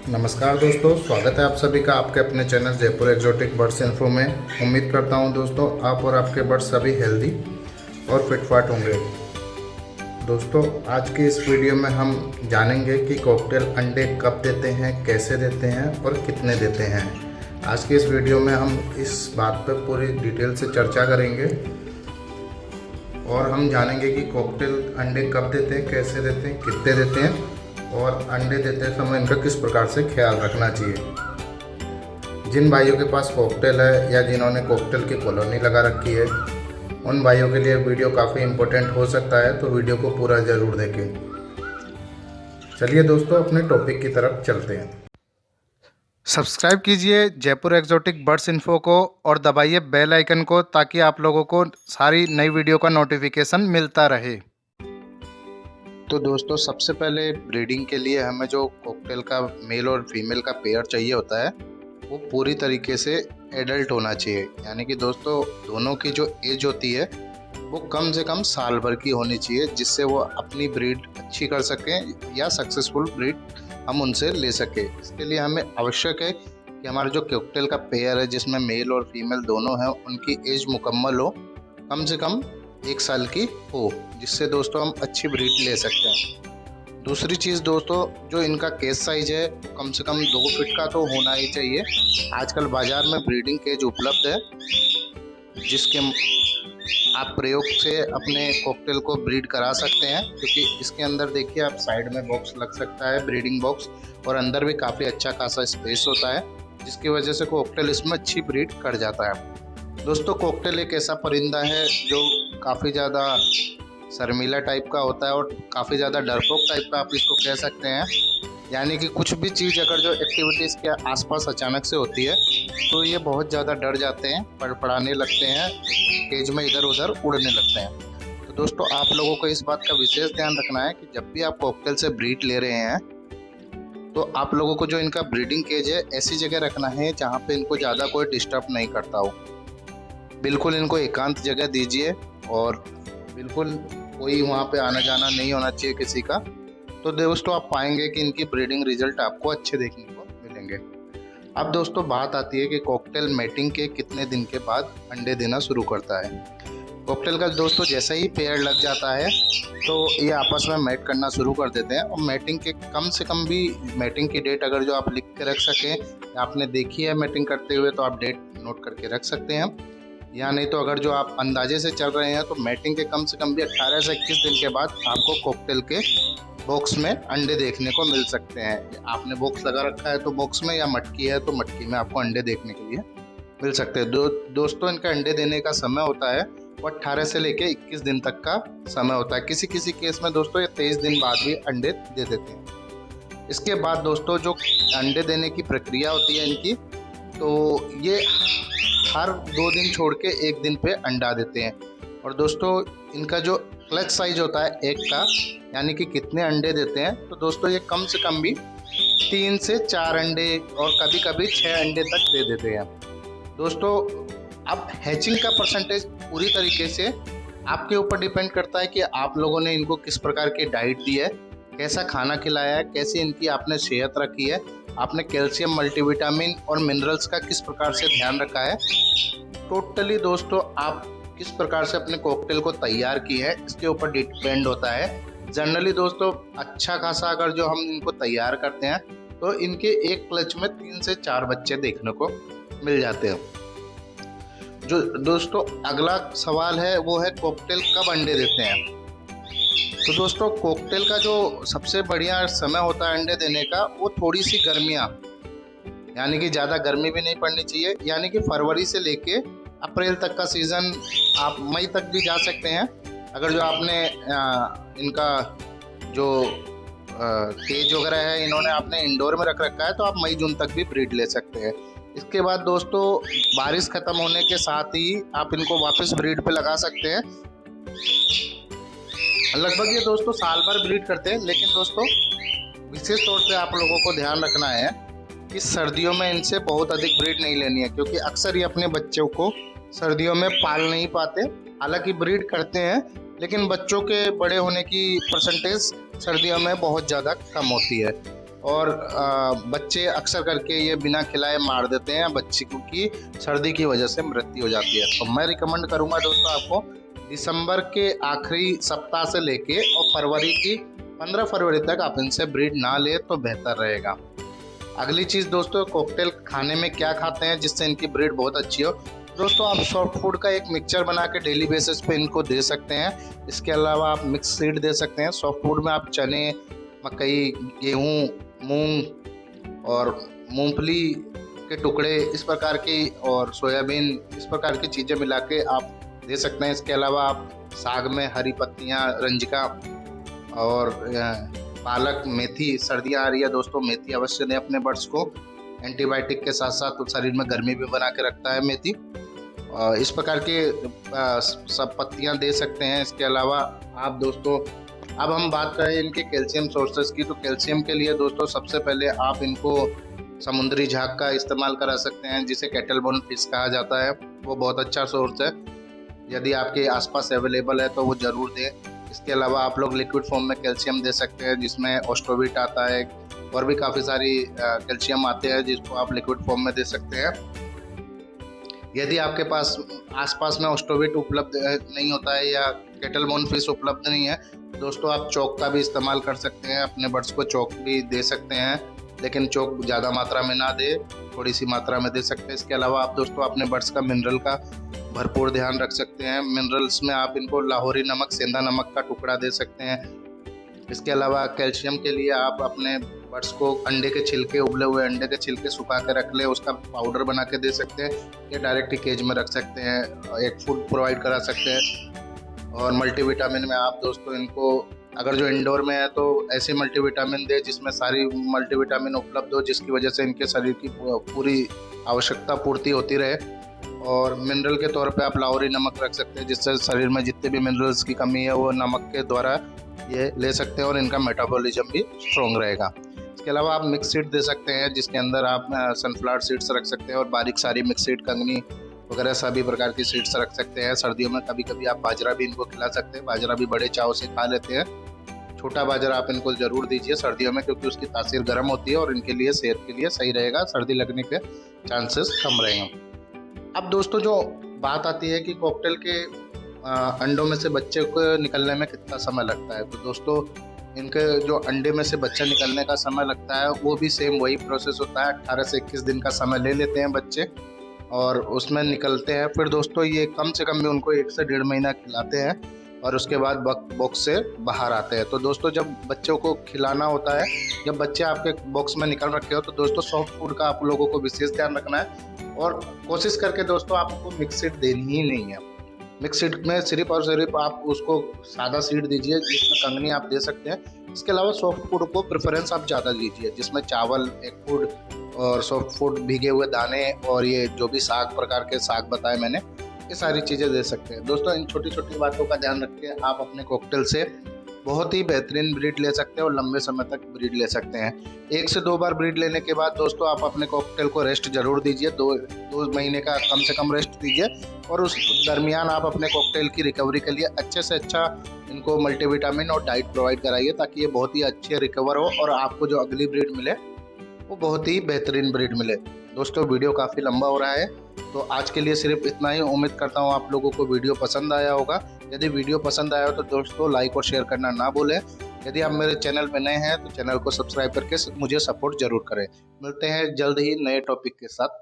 नमस्कार दोस्तों, स्वागत है आप सभी का आपके अपने channel Jaipur exotic birds info में। उम्मीद करता हूं दोस्तों आप और आपके बर्ड्स सभी हेल्दी और फिटफाट होंगे। दोस्तों आज के इस वीडियो में हम जानेंगे कि कॉकटेल अंडे कब देते हैं, कैसे देते हैं और कितने देते हैं। आज के इस वीडियो में हम इस बात पर पूरी डिटेल से चर्चा करेंगे और हम जानेंगे कि कॉकटेल अंडे कब देते हैं, कैसे देते हैं, कितने देते हैं और अंडे देते समय इनका किस प्रकार से ख्याल रखना चाहिए। जिन भाइयों के पास कॉकटेल है या जिन्होंने कॉकटेल की कॉलोनी लगा रखी है उन भाइयों के लिए वीडियो काफ़ी इम्पोर्टेंट हो सकता है, तो वीडियो को पूरा ज़रूर देखें। चलिए दोस्तों अपने टॉपिक की तरफ चलते हैं। सब्सक्राइब कीजिए जयपुर एक्जोटिक बर्ड्स इन्फो को और दबाइए बेल आइकन को ताकि आप लोगों को सारी नई वीडियो का नोटिफिकेशन मिलता रहे। तो दोस्तों सबसे पहले ब्रीडिंग के लिए हमें जो कॉकटेल का मेल और फीमेल का पेयर चाहिए होता है वो पूरी तरीके से एडल्ट होना चाहिए। यानी कि दोस्तों दोनों की जो एज होती है वो कम से कम साल भर की होनी चाहिए, जिससे वो अपनी ब्रीड अच्छी कर सकें या सक्सेसफुल ब्रीड हम उनसे ले सकें। इसके लिए हमें आवश्यक है कि हमारा जो कॉकटेल का पेयर है जिसमें मेल और फीमेल दोनों हैं उनकी एज मुकम्मल हो, कम से कम 1 साल की हो, जिससे दोस्तों हम अच्छी ब्रीड ले सकते हैं। दूसरी चीज़ दोस्तों, जो इनका केज साइज है कम से कम 2 फीट का तो होना ही चाहिए। आजकल बाज़ार में ब्रीडिंग केज उपलब्ध है जिसके आप प्रयोग से अपने कॉकटेल को ब्रीड करा सकते हैं, क्योंकि इसके अंदर देखिए आप साइड में बॉक्स लग सकता है ब्रीडिंग बॉक्स, और अंदर भी काफ़ी अच्छा खासा स्पेस होता है जिसकी वजह से कॉकटेल इसमें अच्छी ब्रीड कर जाता है। दोस्तों कॉकटेल एक ऐसा परिंदा है जो काफ़ी ज़्यादा शर्मीला टाइप का होता है और काफ़ी ज़्यादा डरपोक टाइप का आप इसको कह सकते हैं। यानी कि कुछ भी चीज़ अगर जो एक्टिविटीज़ के आसपास अचानक से होती है तो ये बहुत ज़्यादा डर जाते हैं, फड़फड़ाने लगते हैं, केज में इधर उधर उड़ने लगते हैं। तो दोस्तों आप लोगों को इस बात का विशेष ध्यान रखना है कि जब भी आप कॉकटेल से ब्रीड ले रहे हैं तो आप लोगों को जो इनका ब्रीडिंग केज है ऐसी जगह रखना है जहाँ पे इनको ज़्यादा कोई डिस्टर्ब नहीं करता हो। बिल्कुल इनको एकांत जगह दीजिए और बिल्कुल कोई वहाँ पे आना जाना नहीं होना चाहिए किसी का। तो दोस्तों आप पाएंगे कि इनकी ब्रीडिंग रिजल्ट आपको अच्छे देखने को मिलेंगे। अब दोस्तों बात आती है कि कॉकटेल मैटिंग के कितने दिन के बाद अंडे देना शुरू करता है। कॉकटेल का दोस्तों जैसा ही पेयर लग जाता है तो ये आपस में मैट करना शुरू कर देते हैं, और मैटिंग के कम से कम भी मैटिंग की डेट अगर जो आप लिख के रख सकें, आपने देखी है मैटिंग करते हुए तो आप डेट नोट करके रख सकते हैं, या नहीं तो अगर जो आप अंदाजे से चल रहे हैं तो मैटिंग के कम से कम भी 18 से 21 दिन के बाद आपको कॉकटेल के बॉक्स में अंडे देखने को मिल सकते हैं। आपने बॉक्स लगा रखा है तो बॉक्स में, या मटकी है तो मटकी में आपको अंडे देखने के लिए मिल सकते हैं। दोस्तों इनका अंडे देने का समय होता है वो 18 से लेके 21 दिन तक का समय होता है। किसी किसी केस में दोस्तों ये 23 दिन बाद भी अंडे दे देते हैं। इसके बाद दोस्तों जो अंडे देने की प्रक्रिया होती है इनकी, तो ये हर 2 दिन छोड़ के 1 दिन पे अंडा देते हैं। और दोस्तों इनका जो क्लच साइज होता है एक का, यानी कि कितने अंडे देते हैं, तो दोस्तों ये कम से कम भी 3 से 4 अंडे और कभी कभी 6 अंडे तक दे देते हैं। दोस्तों अब हैचिंग का परसेंटेज पूरी तरीके से आपके ऊपर डिपेंड करता है कि आप लोगों ने इनको किस प्रकार की डाइट दी है, कैसा खाना खिलाया है, कैसी इनकी आपने सेहत रखी है, आपने कैल्शियम, मल्टीविटामिन और मिनरल्स का किस प्रकार से ध्यान रखा है। टोटली दोस्तों आप किस प्रकार से अपने कॉकटेल को तैयार की है इसके ऊपर डिपेंड होता है। जनरली दोस्तों अच्छा खासा अगर जो हम इनको तैयार करते हैं तो इनके एक क्लच में 3 से 4 बच्चे देखने को मिल जाते हैं। जो दोस्तों अगला सवाल है वो है कॉकटेल कब अंडे देते हैं। तो दोस्तों कॉकटेल का जो सबसे बढ़िया समय होता है अंडे देने का वो थोड़ी सी गर्मियाँ, यानी कि ज़्यादा गर्मी भी नहीं पड़नी चाहिए, यानी कि फरवरी से लेके अप्रैल तक का सीज़न, आप मई तक भी जा सकते हैं। अगर जो आपने इनका जो केज वगैरह है इन्होंने आपने इंडोर में रख रखा है तो आप मई जून तक भी ब्रीड ले सकते हैं। इसके बाद दोस्तों बारिश ख़त्म होने के साथ ही आप इनको वापस ब्रीड पे लगा सकते हैं। लगभग ये दोस्तों साल भर ब्रीड करते हैं, लेकिन दोस्तों विशेष तौर पे आप लोगों को ध्यान रखना है कि सर्दियों में इनसे बहुत अधिक ब्रीड नहीं लेनी है, क्योंकि अक्सर ये अपने बच्चों को सर्दियों में पाल नहीं पाते। हालांकि ब्रीड करते हैं लेकिन बच्चों के बड़े होने की परसेंटेज सर्दियों में बहुत ज़्यादा कम होती है। और बच्चे अक्सर करके ये बिना खिलाए मार देते हैं बच्चे की सर्दी की वजह से मृत्यु हो जाती है। तो मैं रिकमेंड करूंगा दोस्तों आपको दिसंबर के आखिरी सप्ताह से लेके और फरवरी की 15 फरवरी तक आप इनसे ब्रीड ना ले तो बेहतर रहेगा। अगली चीज़ दोस्तों, कॉकटेल खाने में क्या खाते हैं जिससे इनकी ब्रीड बहुत अच्छी हो। दोस्तों आप सॉफ्ट फूड का एक मिक्सचर बना के डेली बेसिस पे इनको दे सकते हैं। इसके अलावा आप मिक्स सीड दे सकते हैं। सॉफ्ट फूड में आप चने, मकई, गेहूँ, मूंग और मूंगफली के टुकड़े इस प्रकार की और सोयाबीन इस प्रकार की चीज़ें मिला के आप दे सकते हैं। इसके अलावा आप साग में हरी पत्तियाँ, रंजिका और पालक, मेथी, सर्दियाँ आ रही है दोस्तों, मेथी अवश्य दें अपने बर्ड्स को। एंटीबायोटिक के साथ साथ तो शरीर में गर्मी भी बना के रखता है मेथी। इस प्रकार के सब पत्तियाँ दे सकते हैं। इसके अलावा आप दोस्तों, अब हम बात करें इनके कैल्शियम सोर्सेज की, तो कैल्शियम के लिए दोस्तों सबसे पहले आप इनको समुद्री झाग का इस्तेमाल करा सकते हैं जिसे कैटल बोन फिश कहा जाता है। वो बहुत अच्छा सोर्स है, यदि आपके आसपास अवेलेबल है तो वो ज़रूर दें। इसके अलावा आप लोग लिक्विड फॉर्म में कैल्शियम दे सकते हैं जिसमें ऑस्टोबिट आता है और भी काफ़ी सारी कैल्शियम आते हैं जिसको आप लिक्विड फॉर्म में दे सकते हैं। यदि आपके पास आसपास में ऑस्टोबिट उपलब्ध नहीं होता है या कैटल बोन फिश उपलब्ध नहीं है, दोस्तों आप चौक का भी इस्तेमाल कर सकते हैं। अपने बर्ड्स को चौक भी दे सकते हैं, लेकिन चौक ज़्यादा मात्रा में ना दे, थोड़ी सी मात्रा में दे सकते हैं। इसके अलावा आप दोस्तों अपने बर्ड्स का मिनरल का भरपूर ध्यान रख सकते हैं। मिनरल्स में आप इनको लाहौरी नमक, सेंधा नमक का टुकड़ा दे सकते हैं। इसके अलावा कैल्शियम के लिए आप अपने बर्ड्स को अंडे के छिलके, उबले हुए अंडे के छिलके सुखा के रख ले, उसका पाउडर बना के दे सकते हैं या डायरेक्ट केज में रख सकते हैं। एक फूड प्रोवाइड करा सकते हैं। और मल्टीविटामिन में आप दोस्तों इनको, अगर जो इंडोर में है तो ऐसे मल्टीविटामिन दे जिसमें सारी मल्टीविटामिन उपलब्ध हो, जिसकी वजह से इनके शरीर की पूरी आवश्यकता पूर्ति होती रहे। और मिनरल के तौर पे आप लाहौरी नमक रख सकते हैं जिससे शरीर में जितने भी मिनरल्स की कमी है वो नमक के द्वारा ये ले सकते हैं और इनका मेटाबॉलिज्म भी स्ट्रॉन्ग रहेगा। इसके अलावा आप मिक्स सीड दे सकते हैं जिसके अंदर आप सनफ्लावर सीड्स रख सकते हैं और बारीक सारी मिक्स सीड, कंगनी वगैरह सभी प्रकार की सीड्स रख सकते हैं। सर्दियों में कभी कभी आप बाजरा भी इनको खिला सकते हैं। बाजरा भी बड़े चाव से खा लेते हैं। छोटा बाजरा आप इनको ज़रूर दीजिए सर्दियों में, क्योंकि उसकी तासीर गर्म होती है और इनके लिए सेहत के लिए सही रहेगा, सर्दी लगने के चांसेस कम रहेंगे। अब दोस्तों जो बात आती है कि कॉकटेल के अंडों में से बच्चे को निकलने में कितना समय लगता है, तो दोस्तों इनके जो अंडे में से बच्चा निकलने का समय लगता है वो भी सेम वही प्रोसेस होता है। 18 से 21 दिन का समय ले लेते हैं बच्चे और उसमें निकलते हैं। फिर दोस्तों ये कम से कम भी उनको 1 से 1.5 महीना खिलाते हैं और उसके बाद बॉक्स से बाहर आते हैं। तो दोस्तों जब बच्चों को खिलाना होता है, जब बच्चे आपके बॉक्स में निकल रखे हो, तो दोस्तों सॉफ्ट फूड का आप लोगों को विशेष ध्यान रखना है और कोशिश करके दोस्तों आपको मिक्स सीड देनी ही नहीं है। मिक्स सीड में सिर्फ और सिर्फ आप उसको सादा सीड दीजिए जिसमें कंगनी आप दे सकते हैं। इसके अलावा सॉफ्ट फूड को प्रेफरेंस आप ज़्यादा दीजिए जिसमें चावल, एग फूड और सॉफ्ट फूड, भीगे हुए दाने और ये जो भी साग प्रकार के साग बताए मैंने, ये सारी चीज़ें दे सकते हैं। दोस्तों इन छोटी छोटी बातों का ध्यान रख के आप अपने कॉकटेल से बहुत ही बेहतरीन ब्रीड ले सकते हैं और लंबे समय तक ब्रीड ले सकते हैं। 1 से 2 बार ब्रीड लेने के बाद दोस्तों आप अपने कॉकटेल को रेस्ट जरूर दीजिए। 2 महीने का कम से कम रेस्ट दीजिए और उस दरमियान आप अपने कॉकटेल की रिकवरी के लिए अच्छे से अच्छा इनको मल्टीविटामिन और डाइट प्रोवाइड कराइए ताकि ये बहुत ही अच्छे रिकवर हो और आपको जो अगली ब्रीड मिले वो बहुत ही बेहतरीन ब्रीड मिले। दोस्तों वीडियो काफ़ी लंबा हो रहा है, तो आज के लिए सिर्फ इतना ही। उम्मीद करता हूँ आप लोगों को वीडियो पसंद आया होगा। यदि वीडियो पसंद आया हो तो दोस्तों लाइक और शेयर करना ना भूलें। यदि आप मेरे चैनल पर नए हैं तो चैनल को सब्सक्राइब करके मुझे सपोर्ट जरूर करें। मिलते हैं जल्द ही नए टॉपिक के साथ।